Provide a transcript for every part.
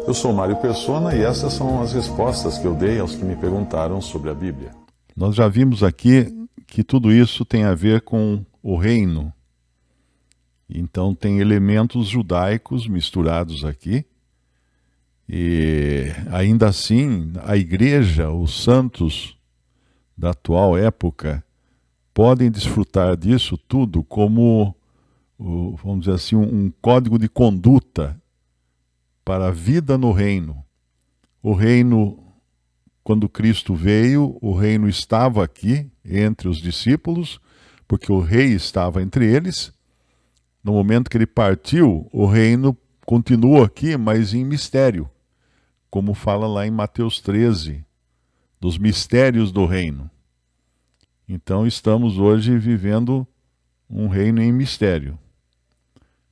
Eu sou Mário Persona e essas são as respostas que eu dei aos que me perguntaram sobre a Bíblia. Nós já vimos aqui que tudo isso tem a ver com o reino. Então tem elementos judaicos misturados aqui. E ainda assim, a igreja, os santos da atual época, podem desfrutar disso tudo como, vamos dizer assim, um código de conduta para a vida no reino. O reino, quando Cristo veio, o reino estava aqui entre os discípulos, porque o rei estava entre eles. No momento que ele partiu, o reino continuou aqui, mas em mistério, como fala lá em Mateus 13, dos mistérios do reino. Então estamos hoje vivendo um reino em mistério.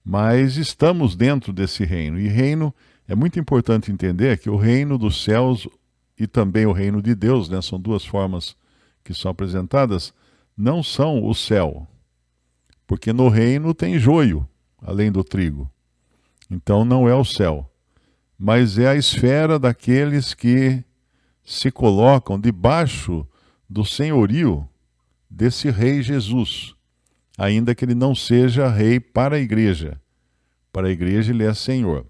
Mas estamos dentro desse reino. E reino, é muito importante entender que o reino dos céus e também o reino de Deus, né, são duas formas que são apresentadas, não são o céu. Porque no reino tem joio, além do trigo. Então não é o céu. Mas é a esfera daqueles que se colocam debaixo do senhorio desse rei Jesus, ainda que ele não seja rei para a igreja. Para a igreja ele é Senhor.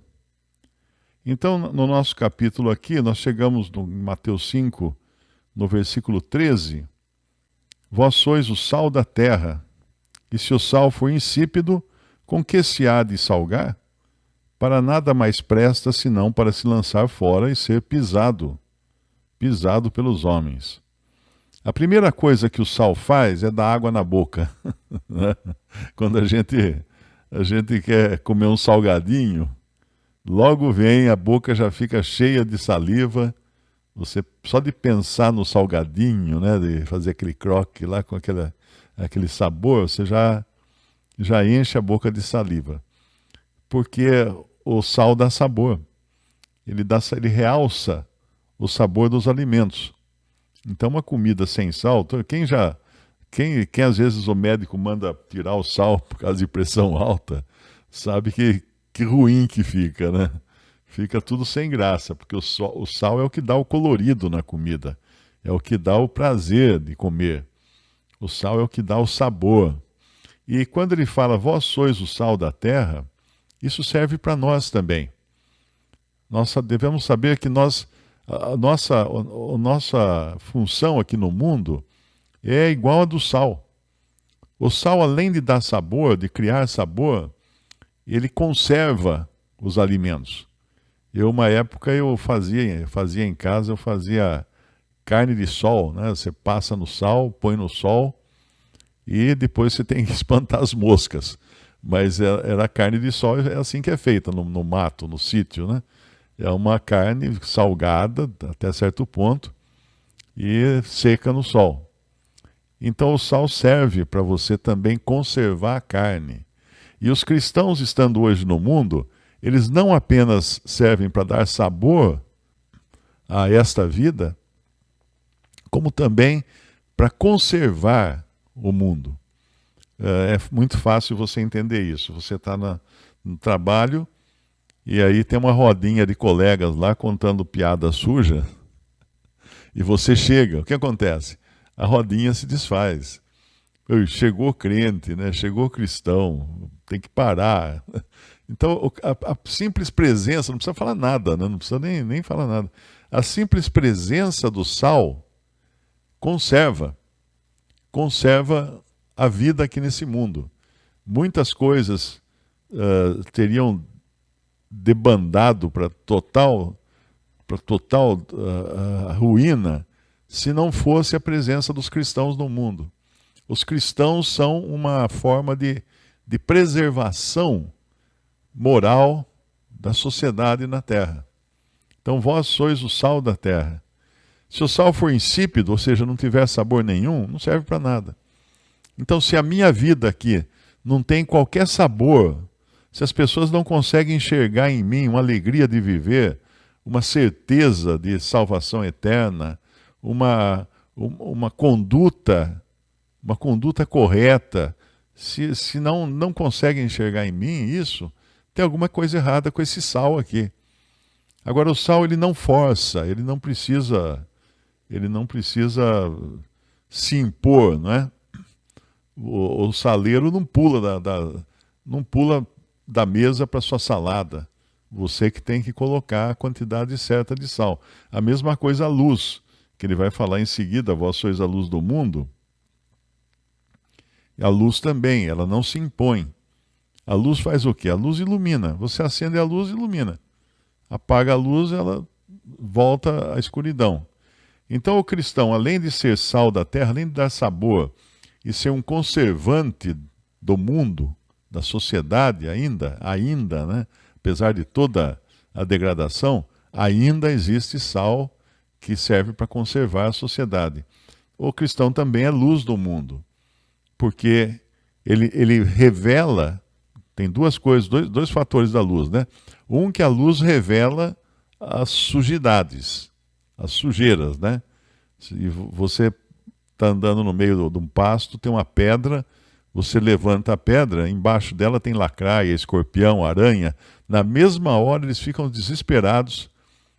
Então, no nosso capítulo aqui, nós chegamos em Mateus 5, no versículo 13. Vós sois o sal da terra, e se o sal for insípido, com que se há de salgar? Para nada mais presta, senão para se lançar fora e ser pisado pelos homens. A primeira coisa que o sal faz é dar água na boca. Quando a gente quer comer um salgadinho, logo vem, a boca já fica cheia de saliva. Você, só de pensar no salgadinho, né, de fazer aquele croque lá com aquele sabor, você já enche a boca de saliva. Porque o sal dá sabor. Ele realça o sabor dos alimentos. Então, uma comida sem sal, quem às vezes o médico manda tirar o sal por causa de pressão alta, sabe que ruim que fica, né? Fica tudo sem graça, porque o sal é o que dá o colorido na comida, é o que dá o prazer de comer. O sal é o que dá o sabor. E quando ele fala, vós sois o sal da terra, isso serve para nós também. Nós devemos saber que a nossa função aqui no mundo é igual a do sal. O sal, além de dar sabor, de criar sabor, ele conserva os alimentos. Uma época, eu fazia em casa, eu fazia carne de sol, né? Você passa no sal, põe no sol e depois você tem que espantar as moscas. Mas era carne de sol, é assim que é feita no mato, no sítio, né? É uma carne salgada até certo ponto e seca no sol. Então o sal serve para você também conservar a carne. E os cristãos estando hoje no mundo, eles não apenas servem para dar sabor a esta vida, como também para conservar o mundo. É muito fácil você entender isso. Você está no trabalho e aí tem uma rodinha de colegas lá contando piada suja e você chega. O que acontece? A rodinha se desfaz. Chegou crente, né? Chegou cristão, tem que parar. Então, a simples presença, não precisa falar nada, né? Não precisa nem falar nada. A simples presença do sal conserva a vida aqui nesse mundo. Muitas coisas teriam debandado para total ruína se não fosse a presença dos cristãos no mundo. Os cristãos são uma forma de preservação moral da sociedade na terra. Então vós sois o sal da terra. Se o sal for insípido, ou seja, não tiver sabor nenhum, não serve para nada. Então, se a minha vida aqui não tem qualquer sabor, se as pessoas não conseguem enxergar em mim uma alegria de viver, uma certeza de salvação eterna, uma conduta correta, se não conseguem enxergar em mim isso, tem alguma coisa errada com esse sal aqui. Agora, o sal ele não força, ele não precisa se impor, não é? O saleiro não pula não pula da mesa para sua salada. Você que tem que colocar a quantidade certa de sal. A mesma coisa a luz, que ele vai falar em seguida, vós sois a luz do mundo. A luz também, ela não se impõe. A luz faz o quê? A luz ilumina. Você acende a luz, ilumina. Apaga a luz, ela volta à escuridão. Então o cristão, além de ser sal da terra, além de dar sabor e ser um conservante do mundo, da sociedade ainda, né? Apesar de toda a degradação, ainda existe sal que serve para conservar a sociedade. O cristão também é luz do mundo, porque ele revela, tem duas coisas, dois fatores da luz, né? Um, que a luz revela as sujidades, as sujeiras, né? Se você está andando no meio de um pasto, tem uma pedra, você levanta a pedra, embaixo dela tem lacraia, escorpião, aranha. Na mesma hora eles ficam desesperados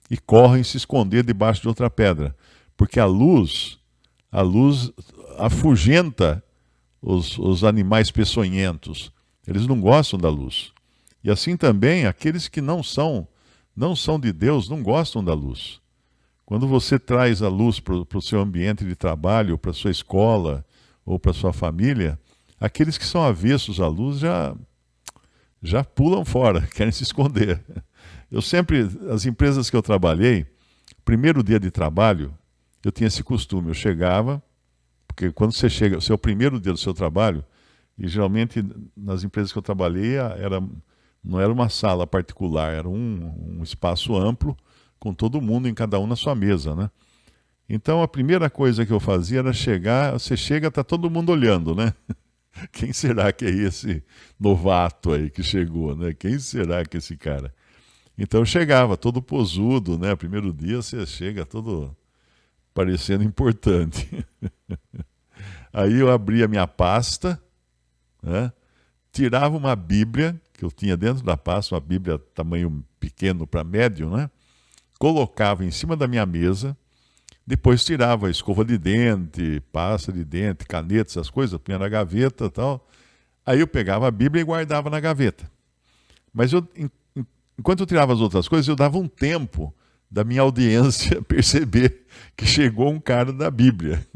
e correm se esconder debaixo de outra pedra, porque a luz afugenta os animais peçonhentos. Eles não gostam da luz. E assim também aqueles que não são de Deus não gostam da luz. Quando você traz a luz para o seu ambiente de trabalho, para a sua escola ou para a sua família, aqueles que são avessos à luz já pulam fora, querem se esconder. As empresas que eu trabalhei, primeiro dia de trabalho, eu tinha esse costume, eu chegava, porque quando você chega, o seu primeiro dia do seu trabalho, e geralmente nas empresas que eu trabalhei, não era uma sala particular, era um espaço amplo, com todo mundo, em cada um na sua mesa, né? Então a primeira coisa que eu fazia era chegar, você chega, tá todo mundo olhando, né? Quem será que é esse novato aí que chegou, né? Quem será que é esse cara? Então eu chegava todo posudo, né? Primeiro dia você chega todo parecendo importante. Aí eu abria minha pasta, né? Tirava uma Bíblia, que eu tinha dentro da pasta, uma Bíblia tamanho pequeno para médio, né? Colocava em cima da minha mesa, depois tirava a escova de dente, pasta de dente, caneta, essas coisas, punha na gaveta e tal. Aí eu pegava a Bíblia e guardava na gaveta. Mas enquanto eu tirava as outras coisas, eu dava um tempo da minha audiência perceber que chegou um cara da Bíblia.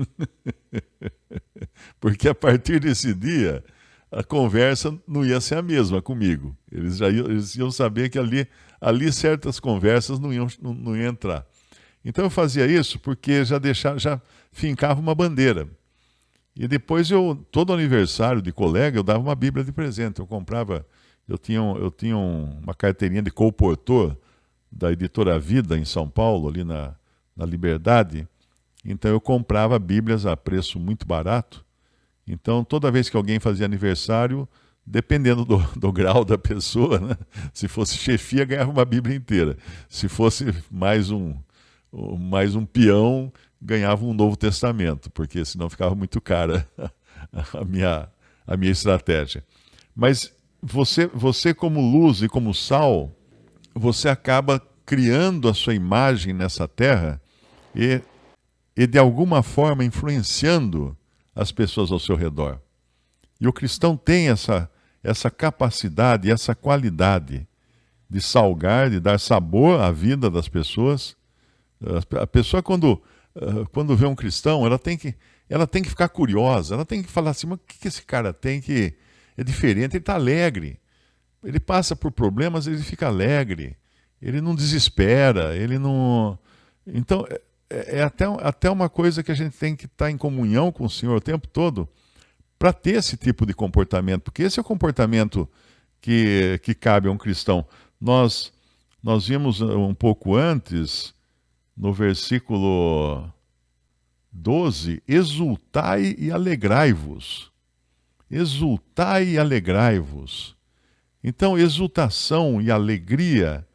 Porque a partir desse dia, a conversa não ia ser a mesma comigo. Eles iam saber que ali certas conversas não iam entrar. Então eu fazia isso porque já fincava uma bandeira. E depois todo aniversário de colega, eu dava uma Bíblia de presente. Eu tinha uma carteirinha de colportor da editora Vida em São Paulo, ali na Liberdade. Então eu comprava Bíblias a preço muito barato. Então toda vez que alguém fazia aniversário, dependendo do grau da pessoa, né? Se fosse chefia, ganhava uma Bíblia inteira. Se fosse mais um peão, ganhava um Novo Testamento, porque senão ficava muito cara a minha estratégia. Mas você como luz e como sal, você acaba criando a sua imagem nessa terra e de alguma forma influenciando as pessoas ao seu redor. E o cristão tem essa capacidade, essa qualidade de salgar, de dar sabor à vida das pessoas. A pessoa, quando vê um cristão, ela tem que ficar curiosa, ela tem que falar assim, mas o que esse cara tem que é diferente? Ele está alegre, ele passa por problemas, ele fica alegre, ele não desespera, ele não... Então, é até uma coisa que a gente tem que estar em comunhão com o Senhor o tempo todo para ter esse tipo de comportamento, porque esse é o comportamento que cabe a um cristão. Nós vimos um pouco antes, no versículo 12, exultai e alegrai-vos. Exultai e alegrai-vos. Então, exultação e alegria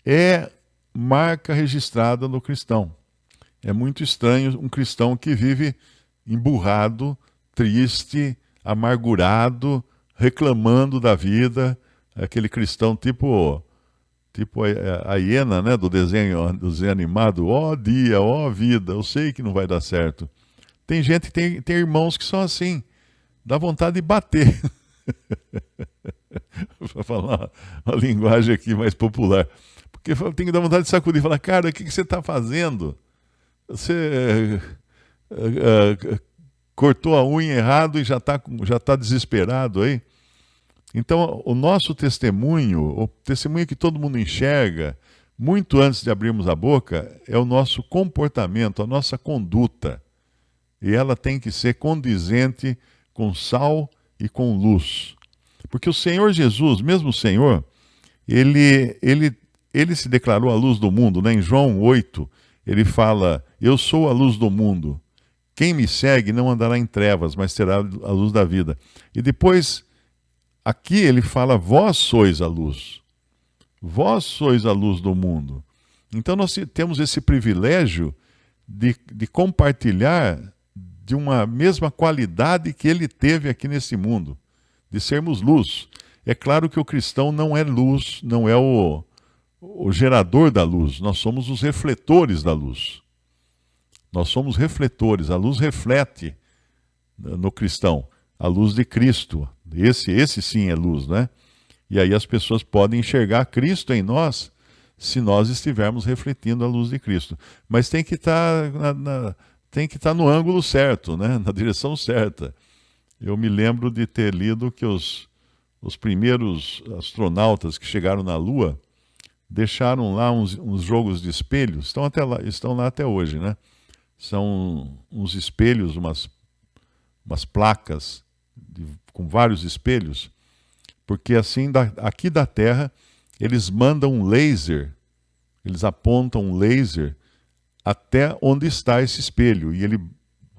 é marca registrada no cristão. É muito estranho um cristão que vive emburrado, triste, amargurado, reclamando da vida, aquele cristão tipo a hiena, né, do desenho animado. Ó dia, ó vida, eu sei que não vai dar certo. Tem gente, tem irmãos que são assim, dá vontade de bater. Para falar uma linguagem aqui mais popular. Porque tem que dar vontade de sacudir e falar, cara, o que você está fazendo? Você cortou a unha errado e já tá desesperado aí. Então, o nosso testemunho, o testemunho que todo mundo enxerga, muito antes de abrirmos a boca, é o nosso comportamento, a nossa conduta. E ela tem que ser condizente com sal e com luz. Porque o Senhor Jesus, mesmo o Senhor, ele se declarou a luz do mundo, né? Em João 8, ele fala, eu sou a luz do mundo. Quem me segue não andará em trevas, mas terá a luz da vida. E depois, aqui ele fala, vós sois a luz. Vós sois a luz do mundo. Então nós temos esse privilégio de compartilhar de uma mesma qualidade que ele teve aqui nesse mundo, de sermos luz. É claro que o cristão não é luz, não é o gerador da luz, nós somos os refletores da luz. Nós somos refletores, a luz reflete no cristão, a luz de Cristo. Esse sim é luz, né? E aí as pessoas podem enxergar Cristo em nós se nós estivermos refletindo a luz de Cristo. Mas tem que estar no ângulo certo, né? Na direção certa. Eu me lembro de ter lido que os primeiros astronautas que chegaram na Lua deixaram lá uns jogos de espelhos, estão lá até hoje, né? São uns espelhos, umas placas com vários espelhos, porque assim, aqui da Terra, eles mandam um laser, eles apontam um laser até onde está esse espelho, e ele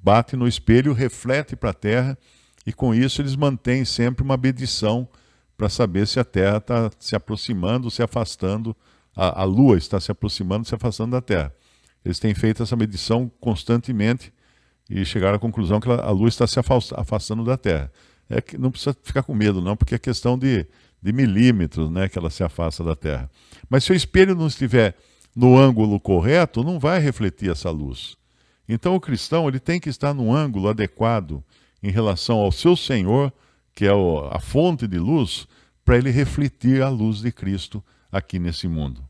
bate no espelho, reflete para a Terra, e com isso eles mantêm sempre uma medição para saber se a Terra está se aproximando, se afastando, a Lua está se aproximando, se afastando da Terra. Eles têm feito essa medição constantemente e chegaram à conclusão que a Lua está se afastando da Terra. É que não precisa ficar com medo, não, porque é questão de milímetros, né, que ela se afasta da Terra. Mas se o espelho não estiver no ângulo correto, não vai refletir essa luz. Então o cristão ele tem que estar no ângulo adequado em relação ao seu Senhor, que é a fonte de luz, para ele refletir a luz de Cristo aqui nesse mundo.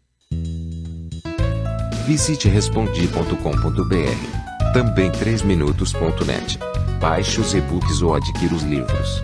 Visite respondi.com.br. Também 3minutos.net. Baixe os e-books ou adquira os livros.